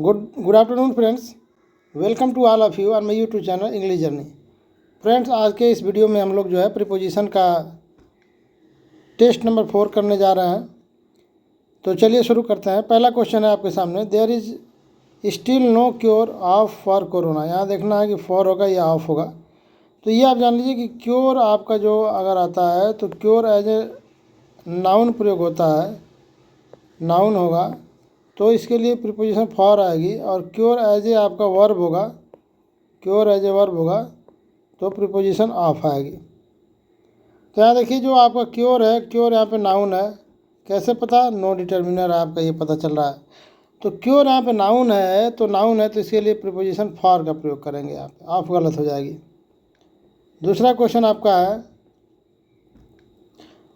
Good afternoon friends, welcome to all of you on my YouTube channel English journey. Friends, आज के इस video में हम लोग जो है प्रीपोजिशन का टेस्ट नंबर 4 करने जा रहे हैं। तो चलिए शुरू करते हैं। पहला क्वेश्चन है आपके सामने, there is still no cure of for Corona. यहाँ देखना है कि फॉर होगा या ऑफ होगा। तो ये आप जान लीजिए कि क्योर आपका जो अगर आता है तो क्योर एज ए नाउन प्रयोग होता है, नाउन होगा तो इसके लिए प्रीपोजिशन फॉर आएगी। और क्योर एज ए आपका वर्ब होगा, क्योर एज ए वर्ब होगा तो प्रीपोजिशन ऑफ आएगी। तो यहाँ देखिए जो आपका क्योर है, क्योर यहाँ पे नाउन है। कैसे पता? नो डिटर्मिनर आपका ये पता चल रहा है। तो क्योर यहाँ पे नाउन है, तो नाउन है तो इसके लिए प्रीपोजिशन फॉर का प्रयोग करेंगे। यहाँ पे ऑफ गलत हो जाएगी। दूसरा क्वेश्चन आपका है,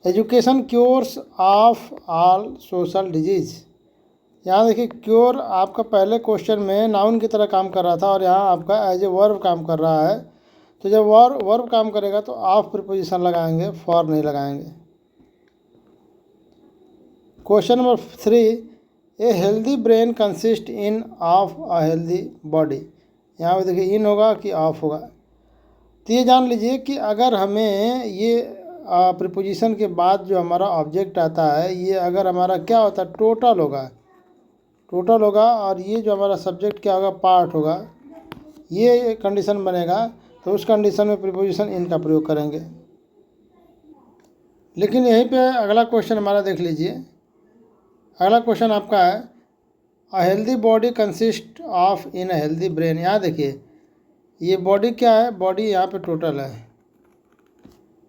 education cures of all social disease. यहाँ देखिए क्योर आपका पहले क्वेश्चन में नाउन की तरह काम कर रहा था और यहाँ आपका एज ए वर्ब काम कर रहा है। तो जब वर्ब काम करेगा तो ऑफ प्रीपोजिशन लगाएंगे, फॉर नहीं लगाएंगे। Question number 3, a healthy brain consist in of a healthy body. यहाँ पे देखिए इन होगा कि ऑफ होगा। तो ये जान लीजिए कि अगर हमें ये प्रीपोजिशन के बाद जो हमारा ऑब्जेक्ट आता है, ये अगर हमारा क्या होता है, टोटल होगा, टोटल होगा। और ये जो हमारा सब्जेक्ट क्या होगा, पार्ट होगा। ये कंडीशन बनेगा तो उस कंडीशन में प्रीपोजिशन इन का प्रयोग करेंगे। लेकिन यहीं पे अगला क्वेश्चन हमारा देख लीजिए। अगला क्वेश्चन आपका है, a healthy body consist of in a healthy brain. यहाँ देखिए ये बॉडी क्या है, बॉडी यहाँ पे टोटल है,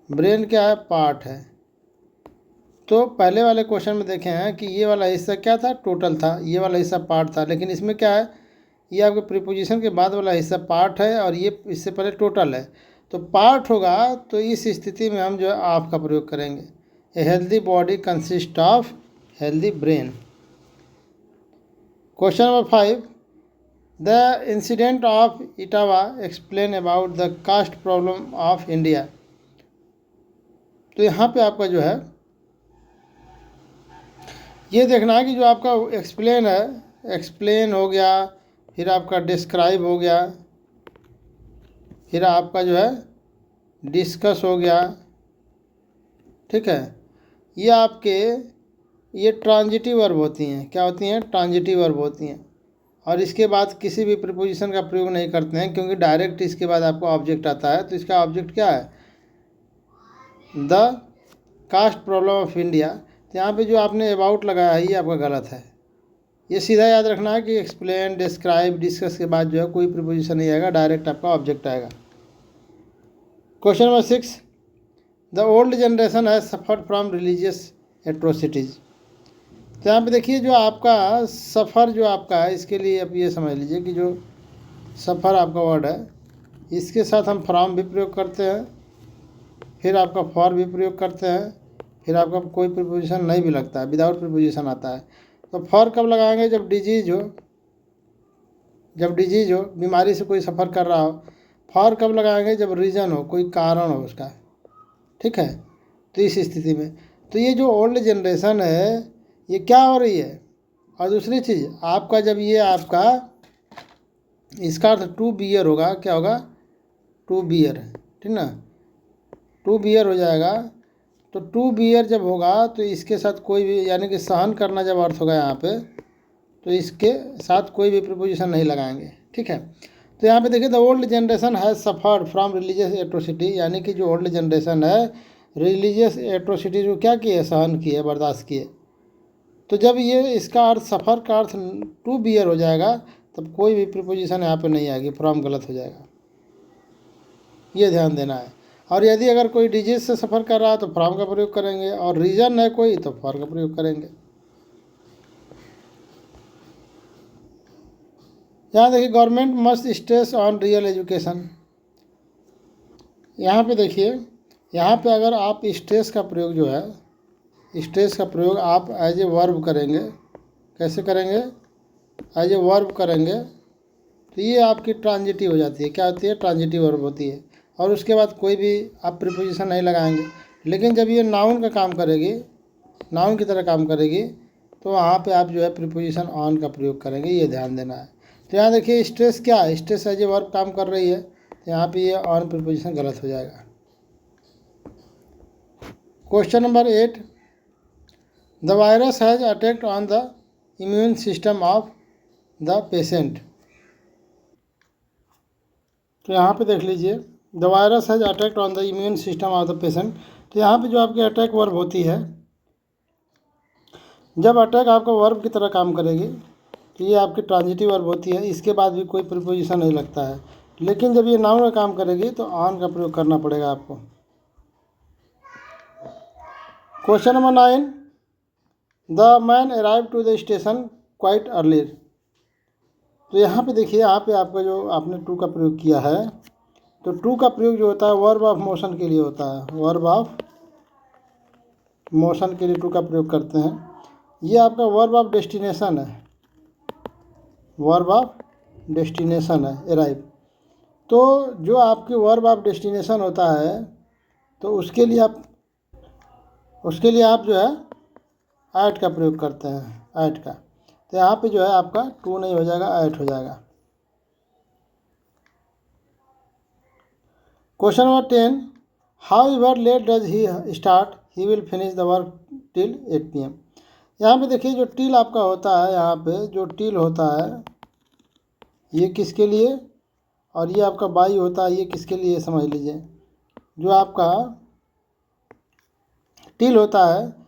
ब्रेन क्या है, पार्ट है। तो पहले वाले क्वेश्चन में देखे हैं कि ये वाला हिस्सा क्या था, टोटल था, ये वाला हिस्सा पार्ट था। लेकिन इसमें क्या है, ये आपके प्रीपोजिशन के बाद वाला हिस्सा पार्ट है और ये इससे पहले टोटल है। तो पार्ट होगा तो इस स्थिति में हम जो है ऑफ का प्रयोग करेंगे। A healthy body consist of healthy brain. Question number 5, the incident of Etawah explain about the caste problem of India. तो यहाँ पे आपका जो है ये देखना है कि जो आपका एक्सप्लेन है, एक्सप्लेन हो गया, फिर आपका डिस्क्राइब हो गया, फिर आपका जो है डिस्कस हो गया, ठीक है। ये आपके ये ट्रांजिटिव वर्ब होती हैं। क्या होती हैं? ट्रांजिटिव वर्ब होती हैं। और इसके बाद किसी भी प्रीपोजिशन का प्रयोग नहीं करते हैं क्योंकि डायरेक्ट इसके बाद आपको ऑब्जेक्ट आता है। तो इसका ऑब्जेक्ट क्या है, the caste problem of India. तो यहाँ पे जो आपने अबाउट लगाया है ये आपका गलत है। ये सीधा याद रखना है कि एक्सप्लेन, डिस्क्राइब, डिस्कस के बाद जो है कोई प्रीपोजिशन नहीं आएगा, डायरेक्ट आपका ऑब्जेक्ट आएगा। Question number 6, the old generation has suffered from religious atrocities. तो यहाँ पे देखिए जो आपका सफ़र जो आपका है, इसके लिए आप ये समझ लीजिए कि जो सफ़र आपका वर्ड है, इसके साथ हम फ्रॉम भी प्रयोग करते हैं, फिर आपका फॉर भी प्रयोग करते हैं, फिर आपका कोई प्रीपोजिशन नहीं भी लगता है, विदाउट प्रीपोजिशन आता है। तो फॉर कब लगाएंगे? जब डिजीज़ हो, जब डिजीज़ हो, बीमारी से कोई सफ़र कर रहा हो। फॉर कब लगाएंगे? जब रीज़न हो, कोई कारण हो उसका, ठीक है। तो इस स्थिति में तो ये जो ओल्ड जनरेशन है ये क्या हो रही है। और दूसरी चीज़ आपका जब ये आपका इसका अर्थ टू बियर होगा, क्या होगा, टू बियर, ठीक ना, टू बियर हो जाएगा। तो टू बियर जब होगा तो इसके साथ कोई भी, यानी कि सहन करना जब अर्थ होगा यहाँ पे, तो इसके साथ कोई भी प्रीपोजिशन नहीं लगाएंगे, ठीक है। तो यहाँ पे देखिए the old generation has suffered from religious atrocity, यानी कि जो ओल्ड जनरेशन है रिलीजियस एट्रोसिटी को क्या किए, सहन किए, बर्दाश्त किए। तो जब ये इसका अर्थ सफ़र का अर्थ टू बियर हो जाएगा तब कोई भी प्रीपोजिशन यहाँ पे नहीं आएगी, फ्रॉम गलत हो जाएगा, ये ध्यान देना है। और यदि अगर कोई डिजीज से सफ़र कर रहा है तो फ्रॉम का प्रयोग करेंगे, और रीज़न है कोई तो फॉर का प्रयोग करेंगे। यहाँ देखिए government must stress on real education. यहाँ पे देखिए, यहाँ पे अगर आप स्ट्रेस का प्रयोग जो है, स्ट्रेस का प्रयोग आप एज ए वर्ब करेंगे। कैसे करेंगे? एज ए वर्ब करेंगे तो ये आपकी ट्रांजिटिव हो जाती है। क्या होती है? ट्रांजिटिव वर्ब होती है। और उसके बाद कोई भी आप प्रीपोजिशन नहीं लगाएंगे। लेकिन जब ये नाउन का काम करेगी, नाउन की तरह काम करेगी, तो वहाँ पे आप जो है प्रीपोजिशन ऑन का प्रयोग करेंगे, ये ध्यान देना है। तो यहाँ देखिए स्ट्रेस क्या है, स्ट्रेस एज ए वर्ब काम कर रही है, तो यहाँ पे ये ऑन प्रीपोजिशन गलत हो जाएगा। Question number 8, the virus has attacked on the immune system of the patient. तो यहाँ पे देख लीजिए, the virus has attacked on the immune system of the patient. तो यहाँ पे जो आपकी अटैक वर्ब होती है, जब अटैक आपका वर्ब की तरह काम करेगी तो ये आपकी ट्रांजिटिव वर्ब होती है, इसके बाद भी कोई प्रीपोजिशन नहीं लगता है। लेकिन जब ये नाउन का काम करेगी तो ऑन का प्रयोग करना पड़ेगा आपको। Question number 9, the man arrive to the station quite earlier. तो यहाँ पे देखिए, यहाँ पे आपका जो आपने टू का प्रयोग किया है, तो टू का प्रयोग जो होता है वर्ब ऑफ मोशन के लिए होता है, वर्ब ऑफ मोशन के लिए टू का प्रयोग करते हैं। ये आपका वर्ब ऑफ डेस्टिनेशन है, वर्ब ऑफ डेस्टिनेशन है अराइव। तो जो आपकी वर्ब ऑफ डेस्टिनेशन होता है, तो उसके लिए आप जो है ऐट का प्रयोग करते हैं, ऐट का। तो यहाँ पे जो है आपका टू नहीं हो जाएगा, ऐट हो जाएगा। Question number 10, however late does he start he will finish the work till 8 PM। यहाँ पे देखिए जो टिल आपका होता है, यहाँ पे जो टिल होता है ये किसके लिए, और ये आपका बाई होता है, ये किसके लिए समझ लीजिए। जो आपका टिल होता है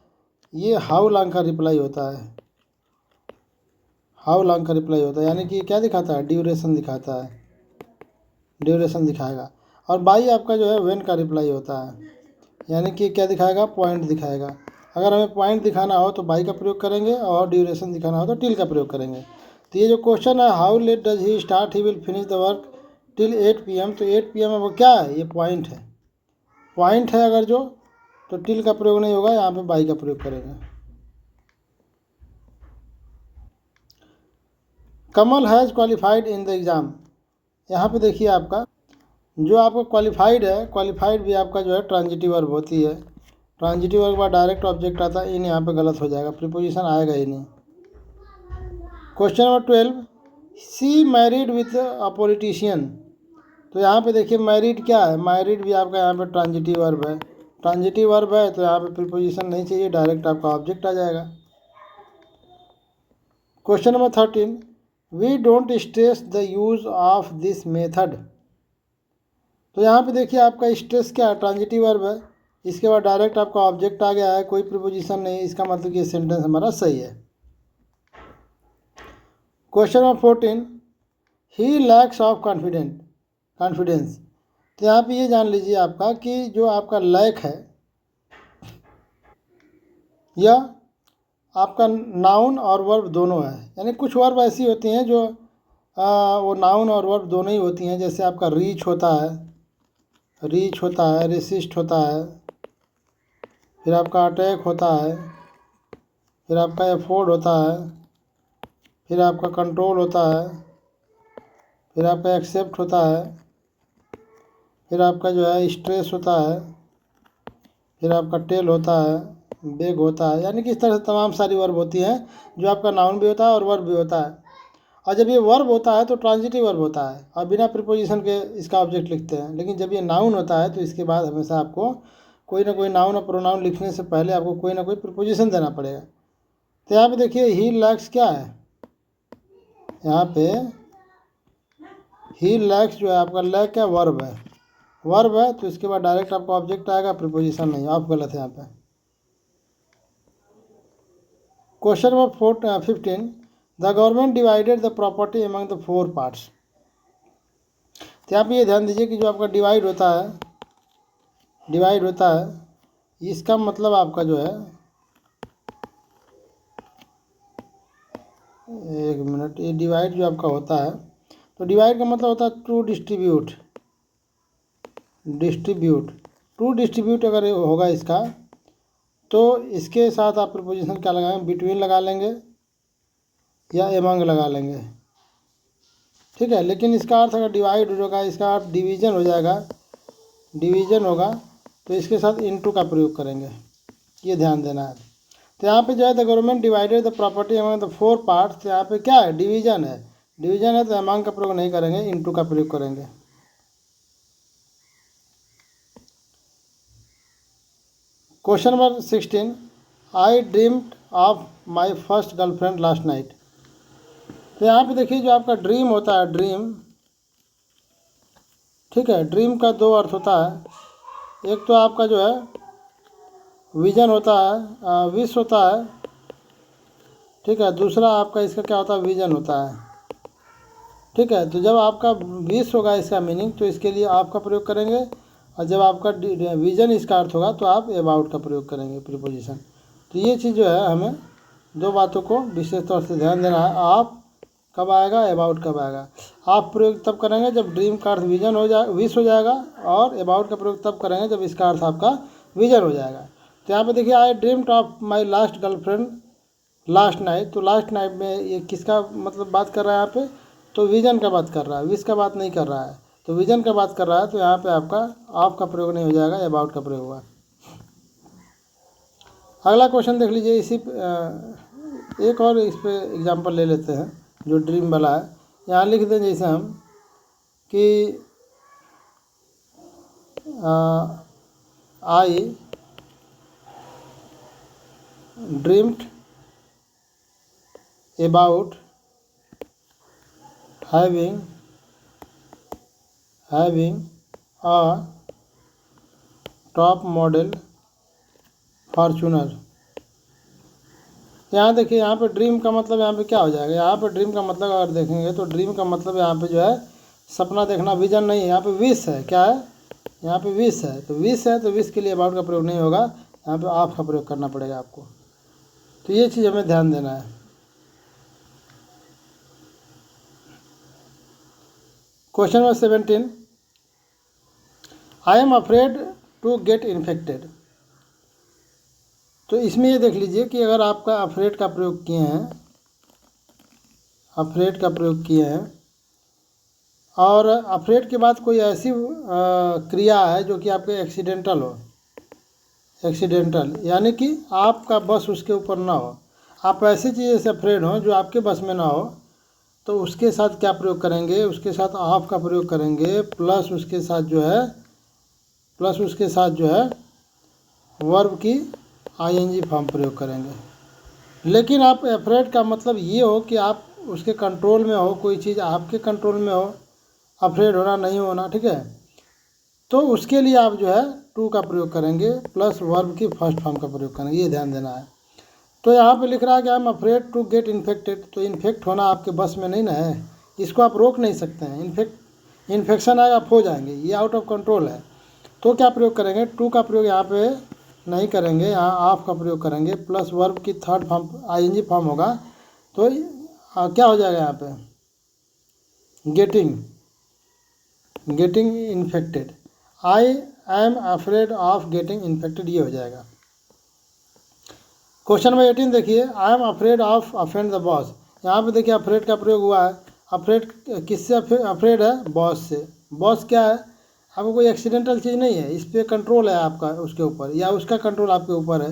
ये हाउ लॉन्ग का रिप्लाई होता है, हाउ लॉन्ग का रिप्लाई होता है, यानी कि क्या दिखाता है, ड्यूरेशन दिखाता है, ड्यूरेशन दिखाएगा। और बाई आपका जो है व्हेन का रिप्लाई होता है, यानी कि क्या दिखाएगा, पॉइंट दिखाएगा। अगर हमें पॉइंट दिखाना हो तो बाई का प्रयोग करेंगे, और ड्यूरेशन दिखाना हो तो टिल का प्रयोग करेंगे। तो ये जो क्वेश्चन है, how late does he start he will finish the work till 8 PM, तो 8 PM में वो क्या है, ये पॉइंट है, पॉइंट है अगर जो, तो टिल का प्रयोग नहीं होगा, यहाँ पे बाई का प्रयोग करेंगे। Kamal has qualified in the exam. यहाँ पे देखिए आपका जो आपका क्वालिफाइड है, क्वालिफाइड भी आपका जो है ट्रांजिटिव वर्ब होती है। ट्रांजिटिव वर्ब के बाद डायरेक्ट ऑब्जेक्ट आता है, इन यहाँ पे गलत हो जाएगा, प्रीपोजिशन आएगा ही नहीं। Question number 12, C married with a politician. तो यहाँ पे देखिए मैरिड क्या है, मैरिड भी आपका यहाँ पे ट्रांजिटिव वर्ब है, ट्रांजिटिव वर्ब है तो यहाँ पे प्रीपोजिशन नहीं चाहिए, डायरेक्ट आपका ऑब्जेक्ट आ जाएगा। Question number 13, we don't stress the use of this method. तो यहाँ पे देखिए आपका स्ट्रेस क्या है, ट्रांजिटिव वर्ब है, इसके बाद डायरेक्ट आपका ऑब्जेक्ट आ गया है, कोई प्रीपोजिशन नहीं, इसका मतलब कि सेंटेंस हमारा सही है। Question number 14, he lakhs of confidence. तो यहाँ पे ये जान लीजिए आपका कि जो आपका लैक है, यह आपका नाउन और वर्ब दोनों है। यानी कुछ वर्ब ऐसी होती हैं जो वो नाउन और वर्ब दोनों ही होती हैं, जैसे आपका रीच होता है, रेसिस्ट होता है, फिर आपका अटैक होता है, फिर आपका एफोर्ड होता है, फिर आपका कंट्रोल होता है, फिर आपका एक्सेप्ट होता है, फिर आपका जो है स्ट्रेस होता है, फिर आपका टेल होता है, बेग होता है। यानी कि इस तरह से तमाम सारी वर्ब होती हैं जो आपका नाउन भी होता है और वर्ब भी होता है। और जब ये वर्ब होता है तो ट्रांजिटिव वर्ब होता है और बिना प्रीपोजिशन के इसका ऑब्जेक्ट लिखते हैं। लेकिन जब ये नाउन होता है तो इसके बाद हमेशा आपको कोई ना कोई नाउन और प्रोनाउन लिखने से पहले आपको कोई ना कोई प्रीपोजिशन देना पड़ेगा। तो यहाँ पे देखिए ही लैक्स क्या है, यहाँ पे ही लैक्स जो है आपका लैक क्या वर्ब है, वर्ब है तो इसके बाद डायरेक्ट आपका ऑब्जेक्ट आएगा, प्रीपोजिशन नहीं, आप गलत है यहाँ पे। Question number 15, the government divided the property among the 4 parts. तो यहाँ पे ये ध्यान दीजिए कि जो आपका डिवाइड होता है, इसका मतलब आपका जो है, एक मिनट, ये डिवाइड जो आपका होता है, तो डिवाइड का मतलब होता है टू डिस्ट्रीब्यूट, टू डिस्ट्रीब्यूट अगर होगा इसका, तो इसके साथ आप प्रीपोजिशन क्या लगाएंगे, बिटवीन लगा लेंगे या एमंग लगा लेंगे, ठीक है। लेकिन इसका अर्थ अगर डिवाइड होगा, इसका अर्थ डिवीज़न हो जाएगा, डिवीज़न होगा तो इसके साथ इनटू का प्रयोग करेंगे, ये ध्यान देना है। तो यहाँ पे जो है the government divided the property among the 4 parts, यहाँ पे क्या है, डिवीजन है। डिवीजन है तो अमंग का प्रयोग नहीं करेंगे, इनटू का प्रयोग करेंगे। Question number 16, I dreamed of my first girlfriend last night. तो यहाँ पे देखिए जो आपका ड्रीम होता है, ड्रीम, ठीक है, ड्रीम का दो अर्थ होता है। एक तो आपका जो है विजन होता है, विश होता है, ठीक है। दूसरा आपका इसका क्या होता है, विजन होता है, ठीक है। तो जब आपका विश होगा इसका मीनिंग, तो इसके लिए आपका प्रयोग करेंगे, और जब आपका विजन इसका अर्थ होगा तो आप अबाउट का प्रयोग करेंगे, प्रीपोजिशन। तो ये चीज़ जो है हमें दो बातों को विशेष तौर से ध्यान देना है। आप कब आएगा, अबाउट कब आएगा। आप प्रयोग तब करेंगे जब ड्रीम का अर्थ विजन हो जाए, विश हो जाएगा, और अबाउट का प्रयोग तब करेंगे जब इसका अर्थ आपका विजन हो जाएगा। तो यहाँ पे देखिए आई dreamed of my last girlfriend last night. तो लास्ट नाइट में ये किसका मतलब बात कर रहा है यहाँ पे, तो विजन का बात कर रहा है, विश का बात नहीं कर रहा है। तो विजन का बात कर रहा है, तो यहाँ पे आपका ऑफ का प्रयोग नहीं हो जाएगा, अबाउट का प्रयोग होगा। अगला क्वेश्चन देख लीजिए, इसी एक और इस पे एग्जांपल ले लेते हैं जो ड्रीम वाला है। यहाँ लिख दें जैसे हम कि आई dreamed about having a top model Fortuner. यहाँ देखिए, यहाँ पे ड्रीम का मतलब यहाँ पे क्या हो जाएगा, यहाँ पे ड्रीम का मतलब अगर देखेंगे तो ड्रीम का मतलब यहाँ पे जो है सपना देखना, विजन नहीं है। यहाँ पे विश है, क्या है, यहाँ पे विश है। तो विश है तो विश के लिए अबाउट का प्रयोग नहीं होगा, यहाँ पे ऑफ का प्रयोग करना पड़ेगा आपको। तो ये चीज़ हमें ध्यान देना है। Question number 17, I am afraid to get infected. तो इसमें ये देख लीजिए कि अगर आपका अफ्रेड का प्रयोग किए हैं, अफ्रेड का प्रयोग किए हैं, और अफ्रेड के बाद कोई ऐसी क्रिया है जो कि आपके एक्सीडेंटल हो, एक्सीडेंटल यानी कि आपका बस उसके ऊपर ना हो, आप ऐसी चीज़ से अफ्रेड हो जो आपके बस में ना हो, तो उसके साथ क्या प्रयोग करेंगे, उसके साथ ऑफ का प्रयोग करेंगे, प्लस उसके साथ जो है वर्ब की आईएनजी फॉर्म प्रयोग करेंगे। लेकिन आप अफ्रेड का मतलब ये हो कि आप उसके कंट्रोल में हो, कोई चीज़ आपके कंट्रोल में हो, अफ्रेड होना नहीं होना, ठीक है। तो उसके लिए आप जो है टू का प्रयोग करेंगे, प्लस वर्ब की फर्स्ट फॉर्म का प्रयोग करेंगे, ये ध्यान देना है। तो यहाँ पे लिख रहा है कि I am afraid to get infected. तो इन्फेक्ट होना आपके बस में नहीं ना है, इसको आप रोक नहीं सकते हैं। इन्फेक्शन आएगा, आप हो जाएंगे, ये आउट ऑफ कंट्रोल है। तो क्या प्रयोग करेंगे, टू का प्रयोग यहाँ पे नहीं करेंगे, यहाँ ऑफ का प्रयोग करेंगे, प्लस वर्ब की थर्ड फॉर्म आईएनजी फॉर्म होगा। तो क्या हो जाएगा यहाँ पे, getting infected, I am afraid of getting infected, ये हो जाएगा। क्वेश्चन नंबर 18 देखिए, आई am afraid of offend the boss. यहाँ पे देखिए अफ्रेड का प्रयोग हुआ है। अफ्रेड किससे अफ्रेड है, बॉस से। बॉस क्या है, आपको कोई एक्सीडेंटल चीज़ नहीं है, इस पर कंट्रोल है आपका उसके ऊपर, या उसका कंट्रोल आपके ऊपर है,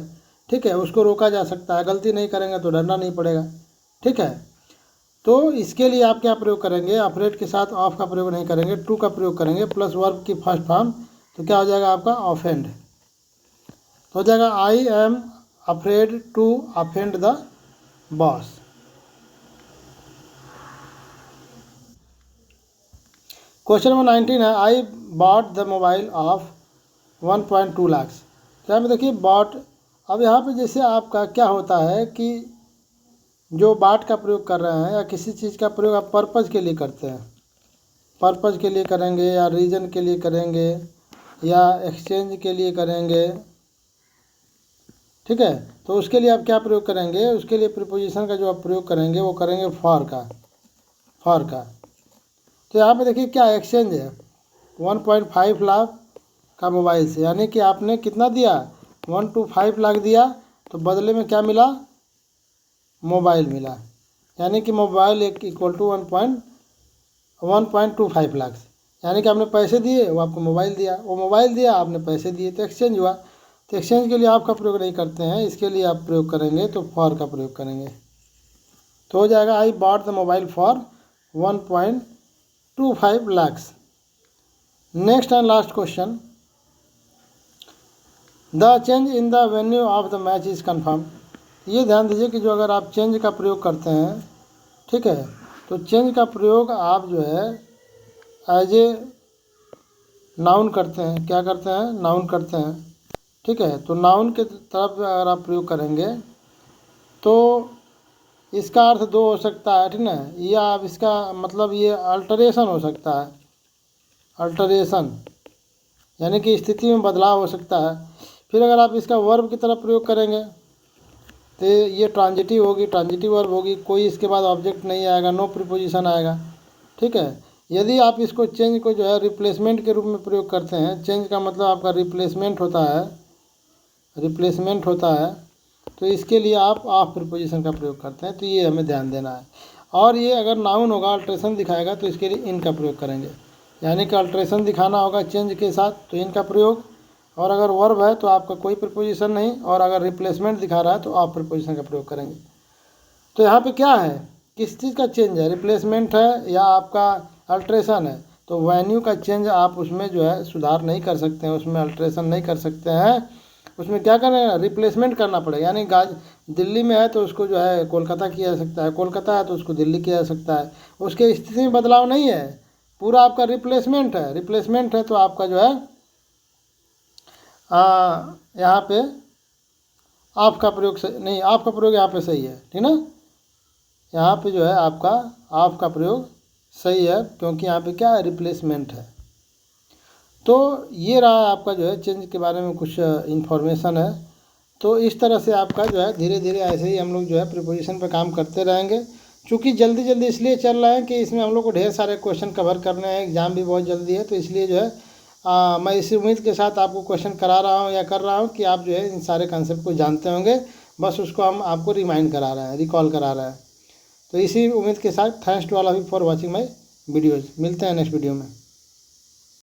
ठीक है। उसको रोका जा सकता है, गलती नहीं करेंगे तो डरना नहीं पड़ेगा, ठीक है। तो इसके लिए आप क्या प्रयोग करेंगे, अफ्रेड के साथ ऑफ का प्रयोग नहीं करेंगे, टू का प्रयोग करेंगे, प्लस वर्ब की फर्स्ट फॉर्म। तो क्या हो जाएगा आपका, ऑफेंड। तो हो जाएगा I am afraid to offend the boss. Question number 19 है, I bought the mobile of 1.2 lakh. क्या में देखिए बॉट, अब यहाँ पे जैसे आपका क्या होता है कि जो बाट का प्रयोग कर रहे हैं या किसी चीज़ का प्रयोग आप पर्पज़ के लिए करते हैं, पर्पज़ के लिए करेंगे या रीज़न के लिए करेंगे या एक्सचेंज के लिए करेंगे, ठीक है। तो उसके लिए आप क्या प्रयोग करेंगे, उसके लिए प्रीपोजिशन का जो आप प्रयोग करेंगे वो करेंगे फॉर का। तो यहाँ पे देखिए क्या एक्सचेंज है, 1.5 लाख का मोबाइल से, यानी कि आपने कितना दिया, 1.5 लाख दिया, तो बदले में क्या मिला, मोबाइल मिला। यानी कि मोबाइल इक्वल टू 1.25 लाख, यानी कि आपने पैसे दिए, वो आपको मोबाइल दिया, वो मोबाइल दिया, आपने पैसे दिए, तो एक्सचेंज हुआ। तो एक्सचेंज के लिए आप का प्रयोग नहीं करते हैं, इसके लिए आप प्रयोग करेंगे तो फॉर का प्रयोग करेंगे। तो हो जाएगा आई bought the mobile for 1.25 lakhs। Next and last question, the change in the venue of the match is confirm. ये ध्यान दीजिए कि जो अगर आप चेंज का प्रयोग करते हैं, ठीक है, तो चेंज का प्रयोग आप जो है एज ए नाउन करते हैं। क्या करते हैं? नाउन करते हैं, ठीक है। तो नाउन के तरफ अगर आप प्रयोग करेंगे तो इसका अर्थ दो हो सकता है, ठीक ना, या आप इसका मतलब ये अल्टरेशन हो सकता है, अल्टरेशन यानी कि स्थिति में बदलाव हो सकता है। फिर अगर आप इसका वर्ब की तरफ प्रयोग करेंगे तो ये ट्रांजिटिव होगी, ट्रांजिटिव वर्ब होगी, कोई इसके बाद ऑब्जेक्ट नहीं आएगा, नो प्रीपोजिशन आएगा, ठीक है। यदि आप इसको चेंज को जो है रिप्लेसमेंट के रूप में प्रयोग करते हैं, चेंज का मतलब आपका रिप्लेसमेंट होता है, रिप्लेसमेंट होता है, तो इसके लिए आप ऑफ प्रीपोजिशन का प्रयोग करते हैं। तो ये हमें ध्यान देना है। और ये अगर नाउन होगा, अल्ट्रेशन दिखाएगा, तो इसके लिए इन का प्रयोग करेंगे, यानी कि अल्ट्रेशन दिखाना होगा चेंज के साथ तो इनका प्रयोग, और अगर वर्ब है तो आपका कोई प्रीपोजिशन नहीं, और अगर रिप्लेसमेंट दिखा रहा है तो ऑफ प्रीपोजिशन का प्रयोग करेंगे। तो यहाँ पे क्या है, किस चीज़ का चेंज है, रिप्लेसमेंट है या आपका अल्ट्रेशन है। तो वेन्यू का चेंज आप उसमें जो है सुधार नहीं कर सकते हैं, उसमें अल्ट्रेशन नहीं कर सकते हैं, उसमें क्या करें, रिप्लेसमेंट करना पड़ेगा। यानी दिल्ली में है तो उसको जो है कोलकाता किया जा सकता है, कोलकाता है तो उसको दिल्ली किया जा सकता है, उसके स्थिति में बदलाव नहीं है, पूरा आपका रिप्लेसमेंट है। रिप्लेसमेंट है तो आपका जो है यहाँ पे ऑफ का प्रयोग नहीं, ऑफ का प्रयोग यहाँ पे सही है, ठीक ना, यहाँ पे जो है आपका ऑफ का प्रयोग सही है, क्योंकि यहाँ पे क्या है, रिप्लेसमेंट है। तो ये रहा आपका जो है चेंज के बारे में कुछ इन्फॉर्मेशन है। तो इस तरह से आपका जो है धीरे धीरे ऐसे ही हम लोग जो है प्रीपोजिशन पे काम करते रहेंगे। चूँकि जल्दी जल्दी इसलिए चल रहा है कि इसमें हम लोग को ढेर सारे क्वेश्चन कवर करने हैं, एग्ज़ाम भी बहुत जल्दी है, तो इसलिए जो है मैं इसी उम्मीद के साथ आपको क्वेश्चन करा रहा हूँ या कर रहा हूँ कि आप जो है इन सारे कंसेप्ट को जानते होंगे, बस उसको हम आपको रिमाइंड करा रहे हैं, रिकॉल करा रहे हैं। तो इसी उम्मीद के साथ thanks to all of you for watching my videos. मिलते हैं नेक्स्ट वीडियो में।